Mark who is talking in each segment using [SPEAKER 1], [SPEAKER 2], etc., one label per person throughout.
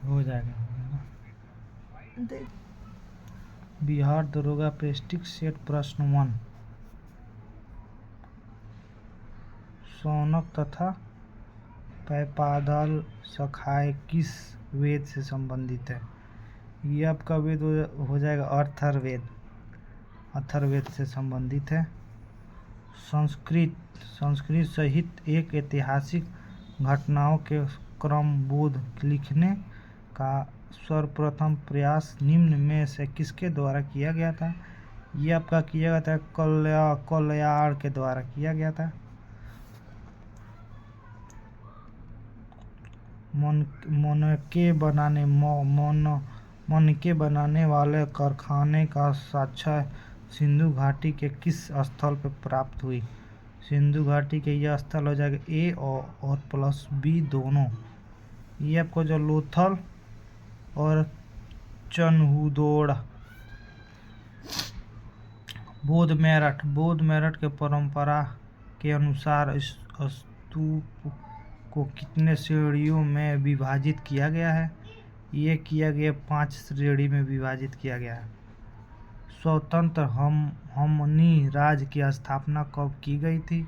[SPEAKER 1] हो जाएगा देख। बिहार दरोगा प्रेस्टिक सेट प्रश्न 1। शौनक तथा पैपादल शाखाएं किस वेद से संबंधित है? ये आपका वेद हो जाएगा अथर्ववेद। अथर्ववेद से संबंधित है। संस्कृत सहित एक ऐतिहासिक घटनाओं के क्रमबोध लिखने का सर्वप्रथम प्रयास निम्न में से किसके द्वारा किया गया था? ये आपका किया गया था कल्याण के द्वारा किया गया था। मनके बनाने वाले कारखाने का साक्ष्य सिंधु घाटी के किस स्थल पर प्राप्त हुई? सिंधु घाटी के यह स्थल हो जाएगा ए और प्लस बी दोनों। ये आपको जो लोथल और चनहुदोड़। बौद्ध मेरठ के परंपरा के अनुसार इस स्तूप को कितने श्रेणियों में विभाजित किया गया है? ये किया गया 5 श्रेणी में विभाजित किया गया है। स्वतंत्र हमनी राज्य की स्थापना कब की गई थी?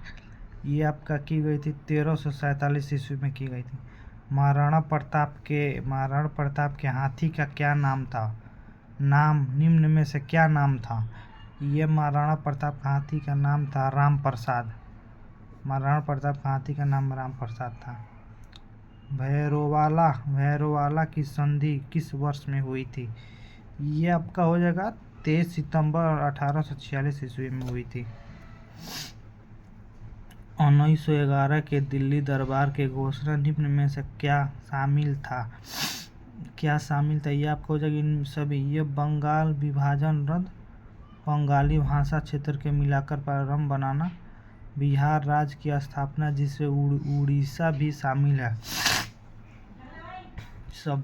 [SPEAKER 1] ये आपका की गई थी 1347 ईस्वी में की गई थी। महाराणा प्रताप के हाथी का क्या नाम था? नाम निम्न में से क्या नाम था? ये महाराणा प्रताप का हाथी का नाम था राम प्रसाद। महाराणा प्रताप का हाथी का नाम राम प्रसाद था। भैरोवाला की संधि किस वर्ष में हुई थी? ये आपका हो जाएगा 23 सितंबर 1846 ईस्वी में हुई थी। 1911 के दिल्ली दरबार के घोषणा निम्न में से क्या शामिल था? ये आपको हो जाएगा इन सभी। ये बंगाल विभाजन रद्द, बंगाली भाषा क्षेत्र के मिलाकर प्रारंभ बनाना, बिहार राज्य की स्थापना जिसमें उड़ीसा भी शामिल है सब।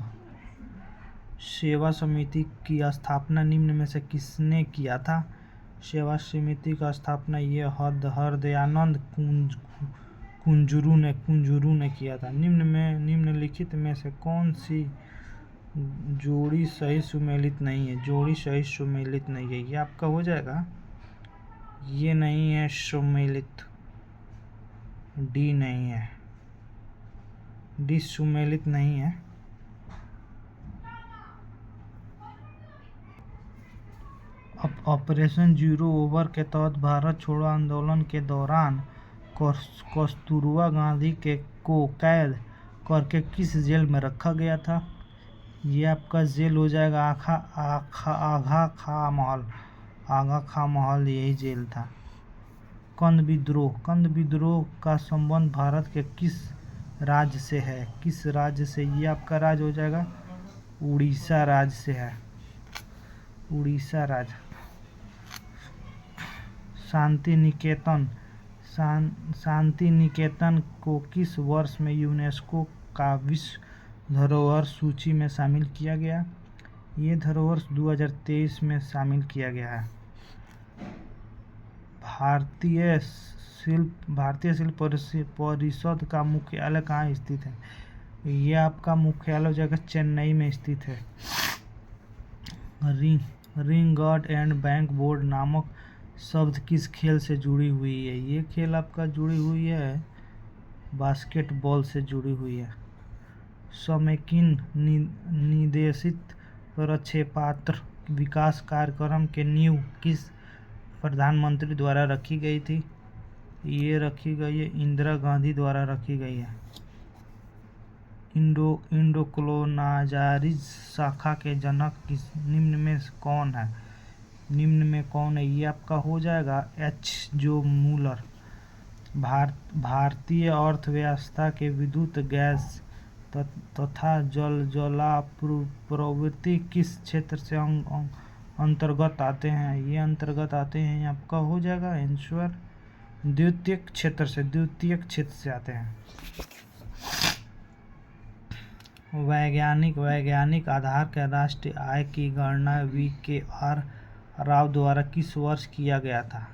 [SPEAKER 1] सेवा समिति की स्थापना निम्न में से किसने किया था? सेवा समिति का स्थापना ये हरदयानंद कुंजरू ने किया था। निम्नलिखित में से कौन सी जोड़ी सही सुमेलित नहीं है? जोड़ी सही सुमेलित नहीं है। ये आपका हो जाएगा, ये नहीं है सुमेलित, डी नहीं है, डी सुमेलित नहीं है। ऑपरेशन जीरो ओवर के तहत भारत छोड़ो आंदोलन के दौरान कस्तूरबा गांधी को कैद करके किस जेल में रखा गया था? ये आपका जेल हो जाएगा आगा खा महल, यही जेल था। कंद विद्रोह का संबंध भारत के किस राज्य से है? किस राज्य से? ये आपका राज्य हो जाएगा उड़ीसा राज्य से है। उड़ीसा राज्य। शांति निकेतन को किस वर्ष में यूनेस्को का विश्व धरोहर सूची में शामिल किया गया? ये धरोहर 2023 में शामिल किया गया है। भारतीय शिल्प परिषद का मुख्यालय कहाँ स्थित है? ये आपका मुख्यालय जगह चेन्नई में स्थित है। Ring guard and bank board नामक शब्द किस खेल से जुड़ी हुई है? ये खेल आपका जुड़ी हुई है बास्केटबॉल से जुड़ी हुई है। समेकिन निर्देशित प्रक्षेपास्त्र विकास कार्यक्रम के नींव किस प्रधानमंत्री द्वारा रखी गई थी? ये रखी गई है इंदिरा गांधी द्वारा रखी गई है। इंडोकोलोनाजारिज शाखा के जनक निम्न में कौन है? ये आपका हो जाएगा एच जो मूलर। भारतीय अर्थव्यवस्था के विद्युत, गैस तथा जलापूर्ति किस क्षेत्र से अंतर्गत आते हैं? ये अंतर्गत आते हैं, आपका हो जाएगा आंसर द्वितीयक क्षेत्र से आते हैं। वैज्ञानिक आधार के राष्ट्रीय आय की गणना वी.के.आर. राव द्वारा किस वर्ष किया गया था?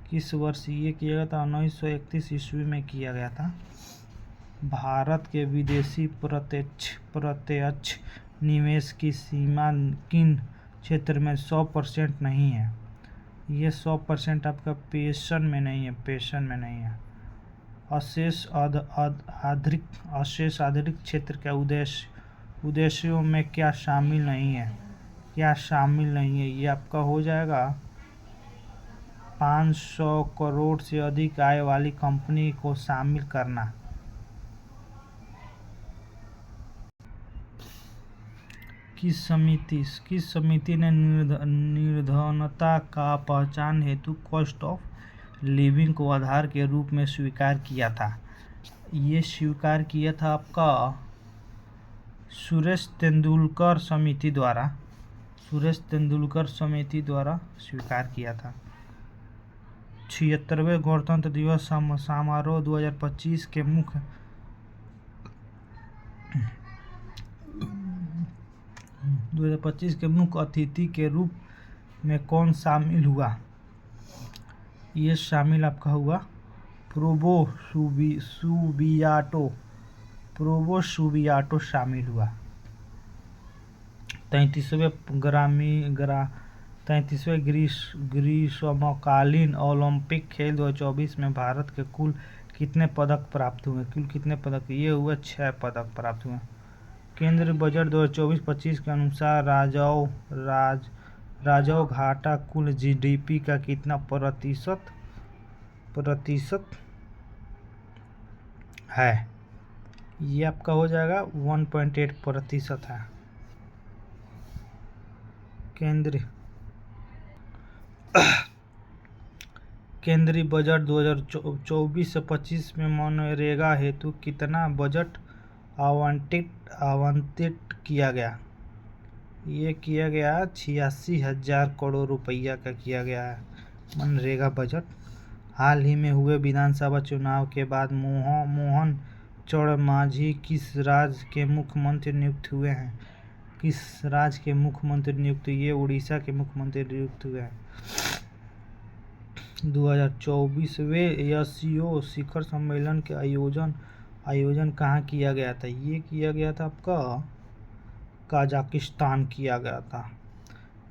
[SPEAKER 1] किस वर्ष ये किया गया था? 1931 ईस्वी में किया गया था। भारत के विदेशी प्रत्यक्ष निवेश की सीमा किन क्षेत्र में 100% नहीं है? ये 100% आपका पेंशन में नहीं है। अशेष आधिक क्षेत्र के उद्देश्यों में क्या शामिल नहीं है? ये आपका हो जाएगा 500 करोड़ से अधिक आय वाली कंपनी को शामिल करना। किस समिति ने निर्धनता का पहचान हेतु कॉस्ट ऑफ लिविंग को आधार के रूप में स्वीकार किया था? ये स्वीकार किया था आपका सुरेश तेंदुलकर समिति द्वारा स्वीकार किया था। 76वें गणतंत्र दिवस समारोह 2025 के मुख्य अतिथि के रूप में कौन शामिल हुआ? ये शामिल आपका हुआ प्रोवो सुबियाटो शामिल हुआ। 33वें ग्रीष्मकालीन ओलंपिक खेल 2024 में भारत के कुल कितने पदक प्राप्त हुए? ये हुए 6 पदक प्राप्त हुए। केंद्रीय बजट 2024-25 के अनुसार राजस्व घाटा कुल जीडीपी का कितना प्रतिशत है? ये आपका हो जाएगा 1.8% है। केंद्रीय बजट 2024-25 में मनरेगा हेतु कितना बजट आवंटित किया गया? ये किया गया 86,000 करोड़ रुपया का किया गया है मनरेगा बजट। हाल ही में हुए विधानसभा चुनाव के बाद मोहन चरण मांझी किस राज्य के मुख्यमंत्री नियुक्त हुए हैं? ये उड़ीसा के मुख्यमंत्री नियुक्त हुए हैं। 2024वें एससीओ शिखर सम्मेलन के आयोजन कहाँ किया गया था? ये किया गया था आपका कजाकिस्तान किया गया था।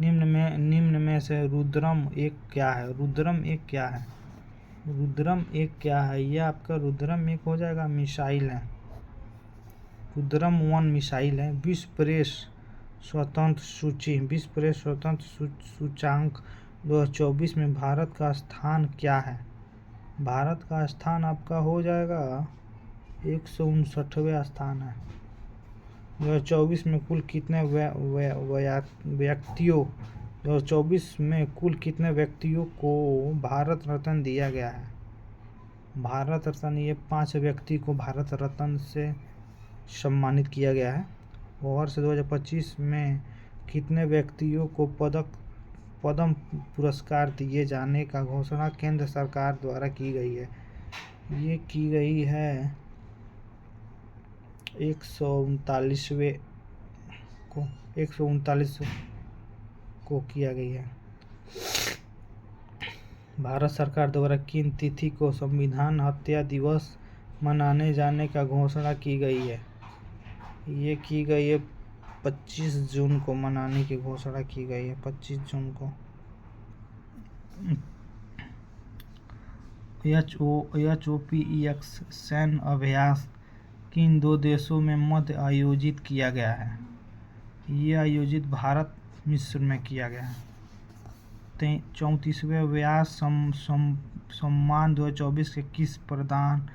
[SPEAKER 1] निम्न में से रुद्रम एक क्या है? ये आपका रुद्रम एक हो जाएगा मिसाइल है। रुद्रम 1 मिसाइल है। विश्व प्रेस स्वतंत्र सूचांक 2024 में भारत का स्थान क्या है? भारत का स्थान आपका हो जाएगा 159वें स्थान है। 2024 में कुल कितने व्यक्तियों को भारत रत्न दिया गया है? भारत रत्न ये 5 व्यक्ति को भारत रत्न से सम्मानित किया गया है। वर्ष 2025 में कितने व्यक्तियों को पद्म पुरस्कार दिए जाने का घोषणा केंद्र सरकार द्वारा की गई है? ये की गई है 139 को किया गई है। भारत सरकार द्वारा किन तिथि को संविधान हत्या दिवस मनाने जाने का घोषणा की गई है? ये की गई है 25 जून को मनाने की घोषणा की गई है। 25 जून को। HOPEX सैन्य अभ्यास किन 2 देशों में मध्य आयोजित किया गया है? ये आयोजित भारत मिस्र में किया गया है। 34वें व्यास सम्मान 2024 के किसे प्रदान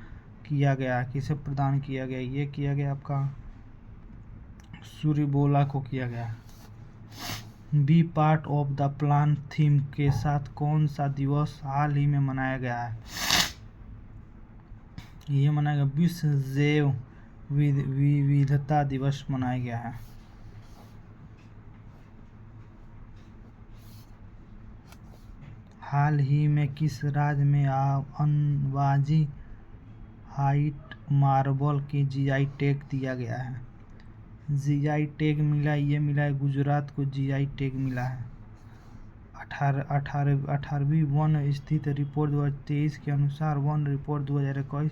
[SPEAKER 1] किया गया? ये किया गया आपका सूरीबोला को किया गया। B part of the plan theme के साथ कौन सा दिवस हाल ही में मनाया गया है? ये मनाया गया विश्व जैव विविधता दिवस मनाया गया है। हाल ही में किस राज्य में अंबाजी हाइट मार्बल की जीआई टैग दिया गया है? जीआई टैग मिला है गुजरात को जीआई टैग मिला है। 18वीं वन स्थिति रिपोर्ट 2023 के अनुसार वन रिपोर्ट 2021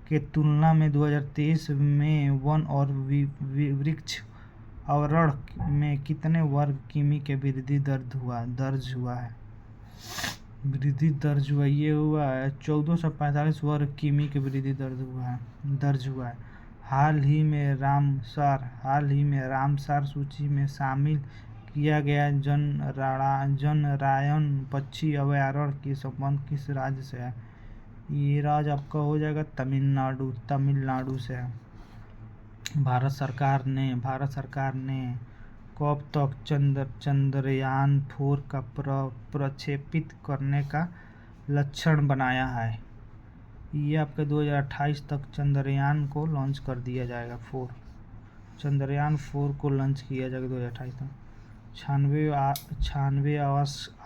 [SPEAKER 1] के तुलना में 2023 में वन और वृक्ष आवरण में कितने वर्ग किमी के वृद्धि दर्ज हुआ है? वृद्धि दर्ज हुआ ये हुआ है 1445 वर्ग किमी की वृद्धि दर्ज हुआ है। हाल ही में रामसार सूची में शामिल किया गया जनरायन पक्षी अभयारण्य की संबंध किस राज्य से है? ये राज्य आपका हो जाएगा तमिलनाडु से है। भारत सरकार ने कब तक चंद्रयान 4 का प्रक्षेपित करने का लक्ष्य बनाया है? ये आपके 2028 तक चंद्रयान को लॉन्च कर दिया जाएगा। चंद्रयान 4 को लॉन्च किया जाएगा 2028 तक। 96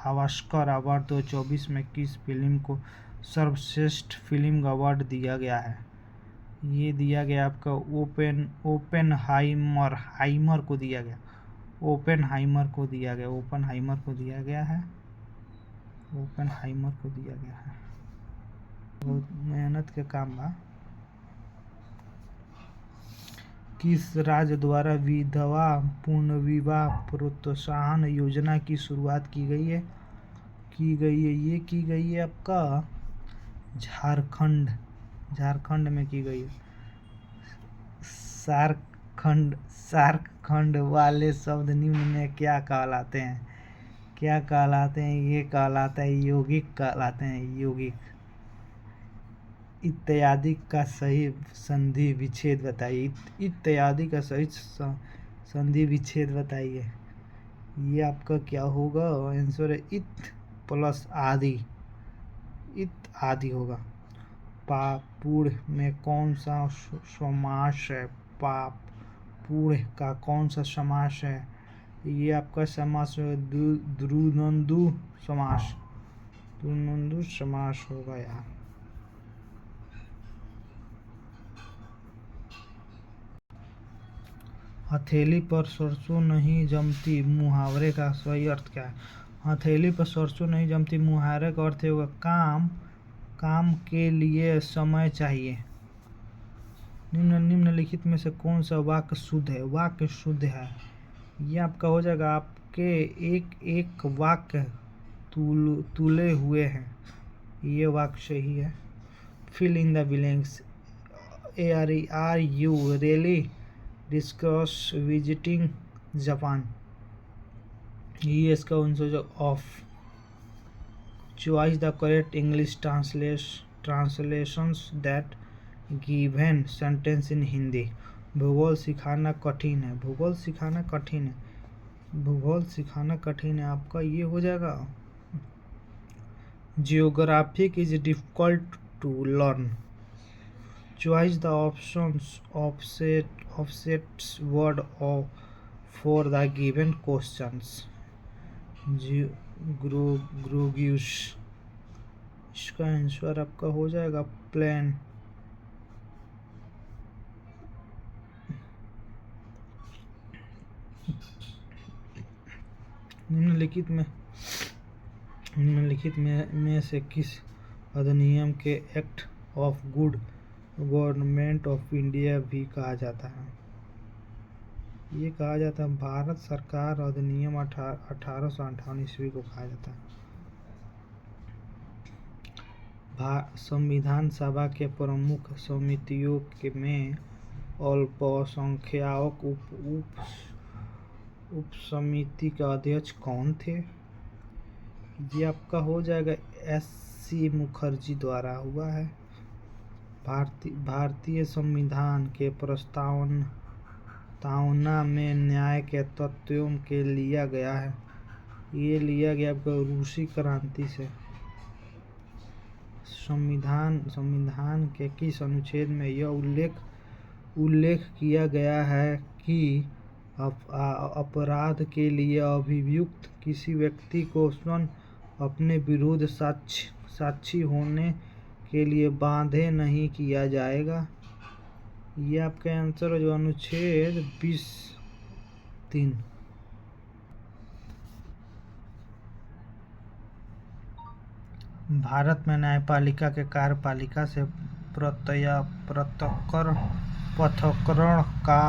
[SPEAKER 1] ऑस्कर अवार्ड 2024 में किस फिल्म को सर्वश्रेष्ठ फिल्म का अवार्ड दिया गया है? ये दिया गया आपका ओपेनहाइमर को दिया गया है। बहुत मेहनत के काम बा। किस राज्य द्वारा विधवा पुनर्विवाह प्रोत्साहन योजना की शुरुआत की गई है? ये की गई है आपका झारखंड में की गई है। सारखंड वाले शब्द निम्न में क्या कहलाते हैं? ये कहलाता है यौगिक कहलाते हैं। यौगिक। इत्यादि का सही संधि विच्छेद बताइए। ये आपका क्या होगा? आंसर है इत प्लस आदि होगा। पापुड़ में कौन सा समास है? पापुड़ का कौन सा समास है? ये आपका समास द्विनंदु समास होगा यार। हथेली पर सरसों नहीं जमती मुहावरे का सही अर्थ क्या है? हथेली पर सरसों नहीं जमती मुहावरे का अर्थ होगा काम के लिए समय चाहिए। निम्नलिखित में से कौन सा वाक्य शुद्ध है? ये आपका हो जाएगा आपके एक वाक्य तुले हुए हैं। ये वाक्य सही है। Fill in the blanks. Are you really discuss visiting Japan? ये इसका answer of. Choice the correct English translations that given sentence in Hindi. भूगोल सिखाना कठिन है। आपका ये हो जाएगा geographic is difficult to learn. Choice the options offsets word for the given questions. ग्रोग्यूस। इसका आंसर आपका हो जाएगा प्लेन। निम्नलिखित में से किस अधिनियम के act of good government of India भी कहा जाता है? ये कहा जाता है भारत सरकार अधिनियम 1858 ईस्वी को कहा जाता है। संविधान सभा के प्रमुख समितियों में अल्पसंख्यक उप समिति का अध्यक्ष कौन थे? ये आपका हो जाएगा SC मुखर्जी द्वारा हुआ है। भारतीय संविधान के प्रस्तावना में न्याय के तत्वों के लिया गया है। ये लिया गया आपका रूसी क्रांति से। संविधान के किस अनुच्छेद में यह उल्लेख किया गया है कि अपराध के लिए अभियुक्त किसी व्यक्ति को स्वयं अपने विरुद्ध साक्षी होने के लिए बाध्य नहीं किया जाएगा? ये आपका आंसर है जो अनुच्छेद 20(3). भारत में न्यायपालिका के कार्यपालिका से पृथक्करण का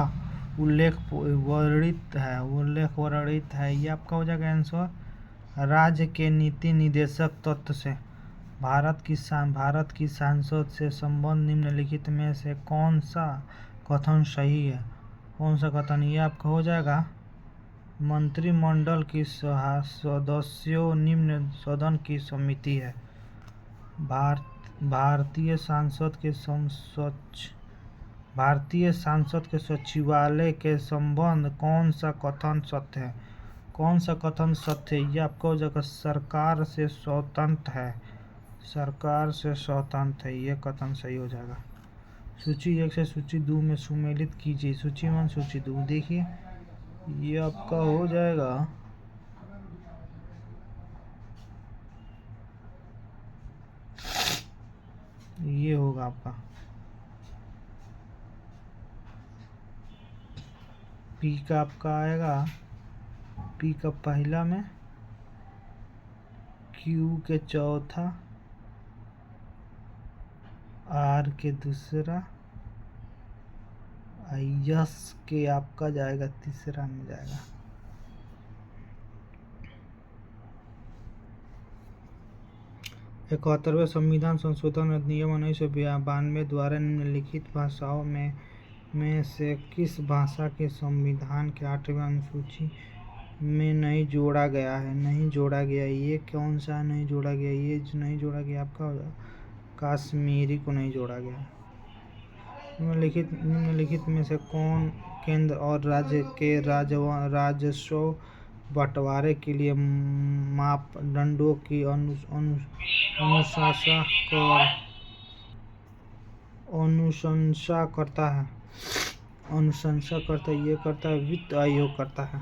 [SPEAKER 1] उल्लेख वर्णित है। ये आपका हो जाएगा आंसर। राज्य के नीति निर्देशक तत्व से भारत की सांसद से संबंध निम्नलिखित में से कौन सा कथन सही है? कौन सा कथन? ये आपका हो जाएगा मंत्रिमंडल की सदस्यों निम्न सदन की समिति है। भारतीय सांसद के सचिवालय के संबंध कौन सा कथन सत्य है? कौन सा कथन सत्य है? ये आपको हो जाएगा सरकार से स्वतंत्र है। सरकार से स्वतंत्र है, ये कथन सही हो जाएगा। सूची 1 से सूची 2 में सुमेलित कीजिए। सूची 1 सूची 2 देखिए, ये आपका हो जाएगा ये होगा आपका पी का आपका आएगा, पी का पहला में, क्यू के चौथा, आर के दूसरा, यस के आपका जाएगा तीसरा में जाएगा। इकहत्तरवें संविधान संशोधन अधिनियम 1992 द्वारा निम्नलिखित भाषाओं में से किस भाषा के संविधान के 8वें अनुसूची में नहीं जोड़ा गया है? नहीं जोड़ा गया, ये कौन सा नहीं जोड़ा गया? ये जो नहीं जोड़ा गया आपका हो जाएगा कश्मीरी को नहीं जोड़ा गया। निम्नलिखित में से कौन केंद्र और राज्य के राजस्व बंटवारे के लिए मापदंडों की अनुशंसा करता है? ये करता है वित्त आयोग करता है।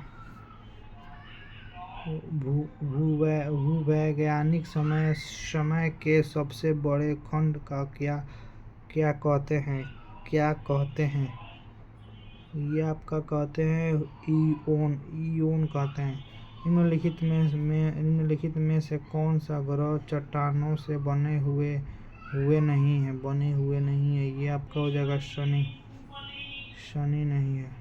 [SPEAKER 1] भूवैज्ञानिक समय के सबसे बड़े खंड का क्या कहते हैं? ये आपका कहते हैं ईओन कहते हैं। निम्नलिखित में से कौन सा ग्रह चट्टानों से बने हुए नहीं है? ये आपका हो जाएगा शनि नहीं है।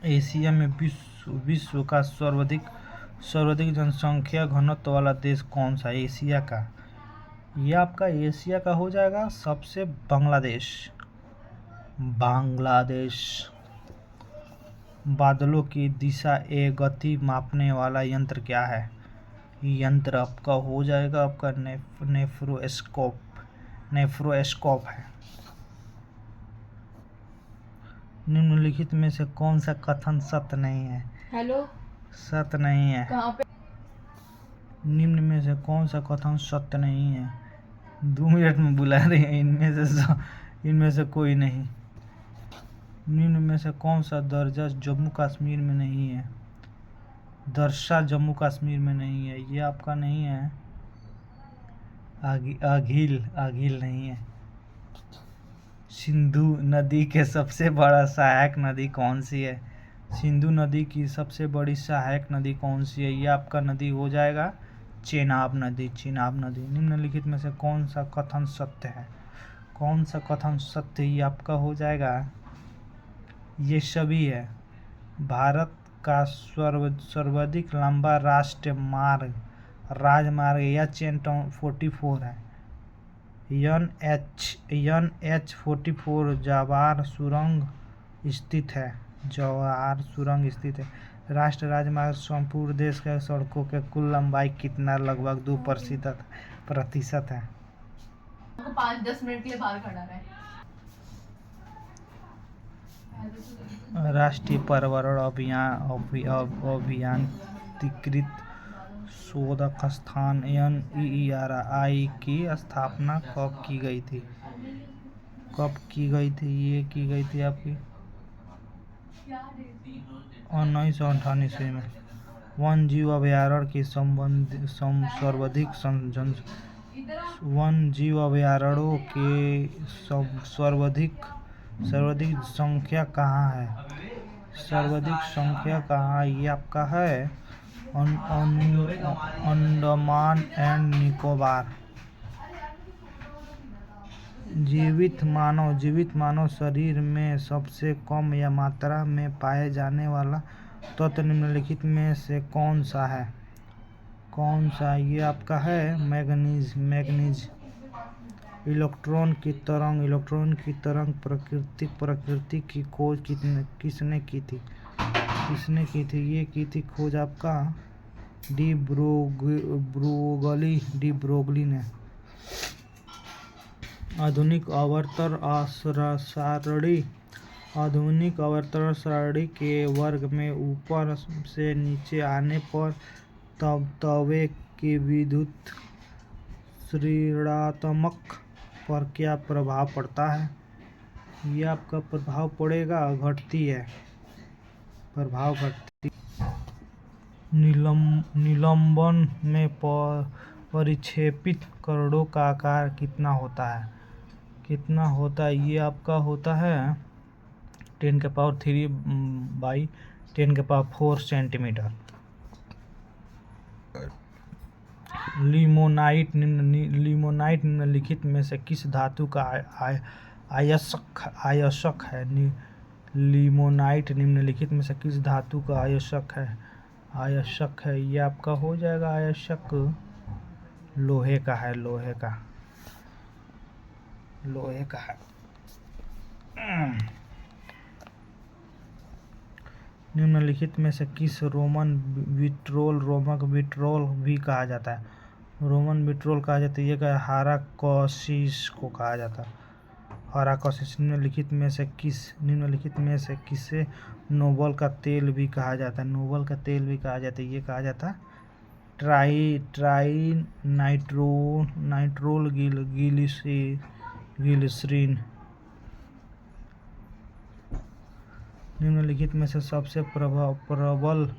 [SPEAKER 1] एशिया में विश्व का सर्वाधिक जनसंख्या घनत्व वाला देश कौन सा? एशिया का, ये आपका एशिया का हो जाएगा सबसे बांग्लादेश। बादलों की दिशा गति मापने वाला यंत्र क्या है? यंत्र आपका हो जाएगा आपका नेफ्रोस्कोप है। निम्नलिखित में से कौन सा कथन सत्य नहीं है? सत्य नहीं है। कहाँ पे? निम्न में से कौन सा कथन सत्य नहीं है? 2 मिनट में बुला रहे हैं, इनमें से कोई नहीं। निम्न में से कौन सा दर्जा जम्मू कश्मीर में नहीं है? दर्शा जम्मू कश्मीर में नहीं है, ये आपका नहीं है। आगिल नहीं है। सिंधु नदी के सबसे बड़ा सहायक नदी कौन सी है? सिंधु नदी की सबसे बड़ी सहायक नदी कौन सी है? ये आपका नदी हो जाएगा चेनाब नदी। निम्नलिखित में से कौन सा कथन सत्य है? कौन सा कथन सत्य? ये आपका हो जाएगा ये सभी है। भारत का सर्वाधिक लंबा राजमार्ग NH-44 है। NH-44 जवाहर सुरंग स्थित है। राष्ट्रीय राजमार्ग संपूर्ण देश के सड़कों के कुल लंबाई कितना? लगभग 2% है।
[SPEAKER 2] 5-10 मिनट के लिए बाहर खड़ा रहे।
[SPEAKER 1] राष्ट्रीय पर्यावरण अभियांत्रिकीकृत शोधक संस्थान NERI की स्थापना कब की गई थी? ये की गई थी आपकी 1958 ईस्वी में। वन जीव अभयारण्य की अभयारण्यों के सर्वाधिक संख्या कहाँ है? ये आपका है अंडमान एंड निकोबार। जीवित मानव शरीर में सबसे कम या मात्रा में पाए जाने वाला तत्व निम्नलिखित में से कौन सा है? ये आपका है मैग्नीज। इलेक्ट्रॉन की तरंग प्रकृति की खोज किसने की थी? ये की थी खोज आपका डी ब्रोगली ने। आधुनिक आवर्तन सारणी के वर्ग में ऊपर से नीचे आने पर तवे की विद्युत ऋणात्मक पर क्या प्रभाव पड़ता है? ये आपका प्रभाव पड़ेगा घटती है। निलंबन में परिक्षेपित कणों का आकार कितना होता है? ये आपका होता है 10⁻³ × 10⁴ सेंटीमीटर। लिमोनाइट निम्नलिखित में से किस धातु का अयस्क है? लिमोनाइट निम्नलिखित में से किस धातु का अयस्क है? ये आपका हो जाएगा अयस्क लोहे का है। निम्नलिखित में से किस रोमन विट्रोल भी कहा जाता है? ये क्या हाराकोसिस को कहा जाता है। निम्नलिखित में से किसे नोबल का तेल भी कहा जाता है? ये कहा जाता है ट्राई नाइट्रोल ग्लिसरीन। निम्नलिखित में से सबसे प्रबल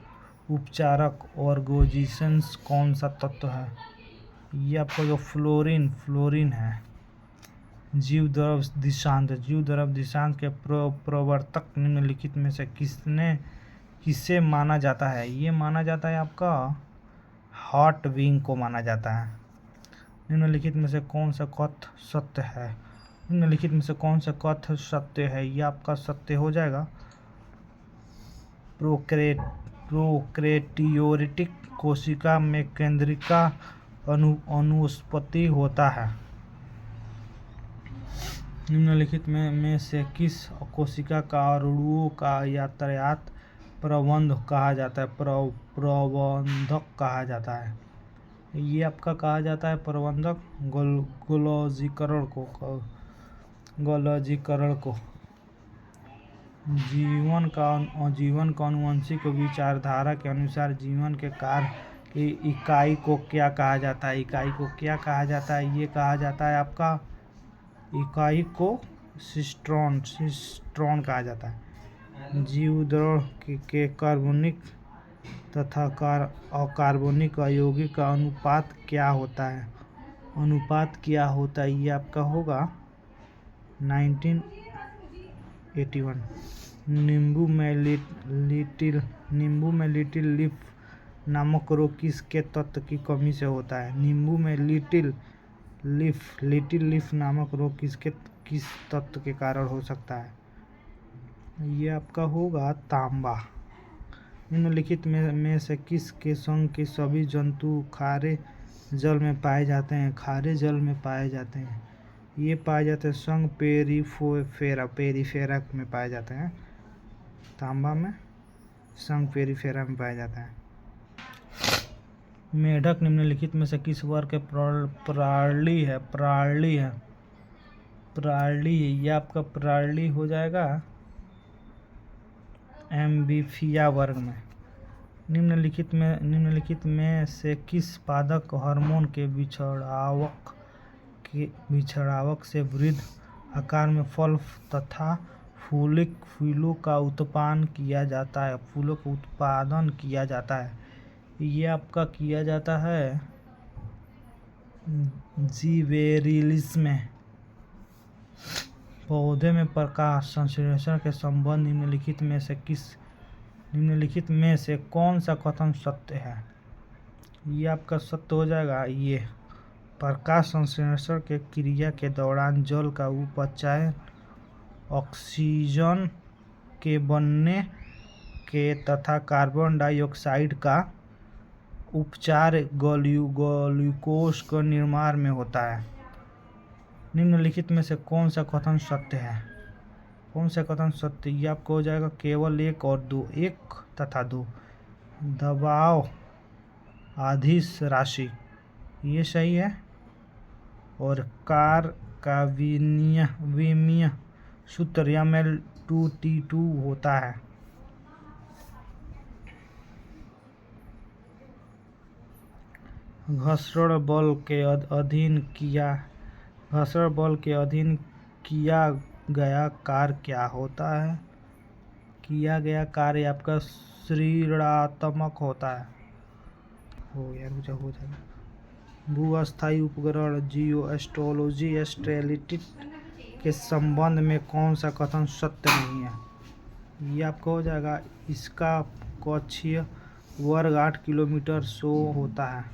[SPEAKER 1] उपचारक ऑर्गेनिज्म कौन सा तत्व है? ये आपका जो फ्लोरीन है। जीव द्रव दिशांत के प्रवर्तक निम्नलिखित में से किसे माना जाता है? ये माना जाता है आपका हॉट विंग को माना जाता है। निम्नलिखित में से कौन सा कथ्य सत्य है? ये आपका सत्य हो जाएगा प्रोकैरियोटिक कोशिका में केंद्रिका अनुस्पति होता है। निम्नलिखित में से किस कोशिका का अणुओं का यातायात प्रबंधक कहा जाता है? ये आपका कहा जाता है प्रबंधक गोल्जीकरण को। जीवन का आनुवंशिक विचारधारा के अनुसार जीवन के कार्य की इकाई को क्या कहा जाता है? ये कहा जाता है आपका इकाई को सिस्ट्रॉन कहा जाता है। जीव द्रव के कार्बनिक तथा अकार्बनिक यौगिक का अनुपात क्या होता है? ये आपका होगा 1981। नींबू में लिटिल लीफ नामक रोग किसके तत्व की कमी से होता है? नींबू में लिटिल लीफ नामक रोग किस तत्व के कारण हो सकता है? ये आपका होगा तांबा। निम्नलिखित में से किसके संग के सभी जंतु खारे जल में पाए जाते हैं? ये पाए जाते हैं संग पेरिफेरा में पाए जाते हैं। तांबा में संग पेरिफेरा में पाया जाता है। मेढक निम्नलिखित में से किस वर्ग के प्राणी है? ये आपका प्राणी हो जाएगा एम्फीबिया वर्ग में। निम्नलिखित में से किस पादप हार्मोन के बिछड़ाव से वृद्ध आकार में फल तथा फूलों का उत्पादन किया जाता है? ये आपका किया जाता है जिबेरेलिस में। पौधे में प्रकाश संश्लेषण के संबंध निम्नलिखित में से कौन सा कथन सत्य है? ये आपका सत्य हो जाएगा ये प्रकाश संश्लेषण के क्रिया के दौरान जल का उपचयन ऑक्सीजन के बनने के तथा कार्बन डाइऑक्साइड का उपचार ग्लूकोज के निर्माण में होता है। निम्नलिखित में से कौन सा कथन सत्य है? कौन सा कथन सत्य? ये आपको हो जाएगा केवल 1 और 2, 1 तथा 2। दबाव अदिश राशि, ये सही है। और कार का विमीय सूत्र mL2T2 होता है। घर्षण बल के अधीन किया गया कार्य क्या होता है? किया गया कार्य आपका ऋणात्मक होता है। हो जाएगा। भूस्थायी उपग्रह जियोस्टोलॉजी स्टेलिटिट के संबंध में कौन सा कथन सत्य नहीं है? ये आपको हो जाएगा, इसका कक्षीय वर्ग 8 किलोमीटर 100 होता है।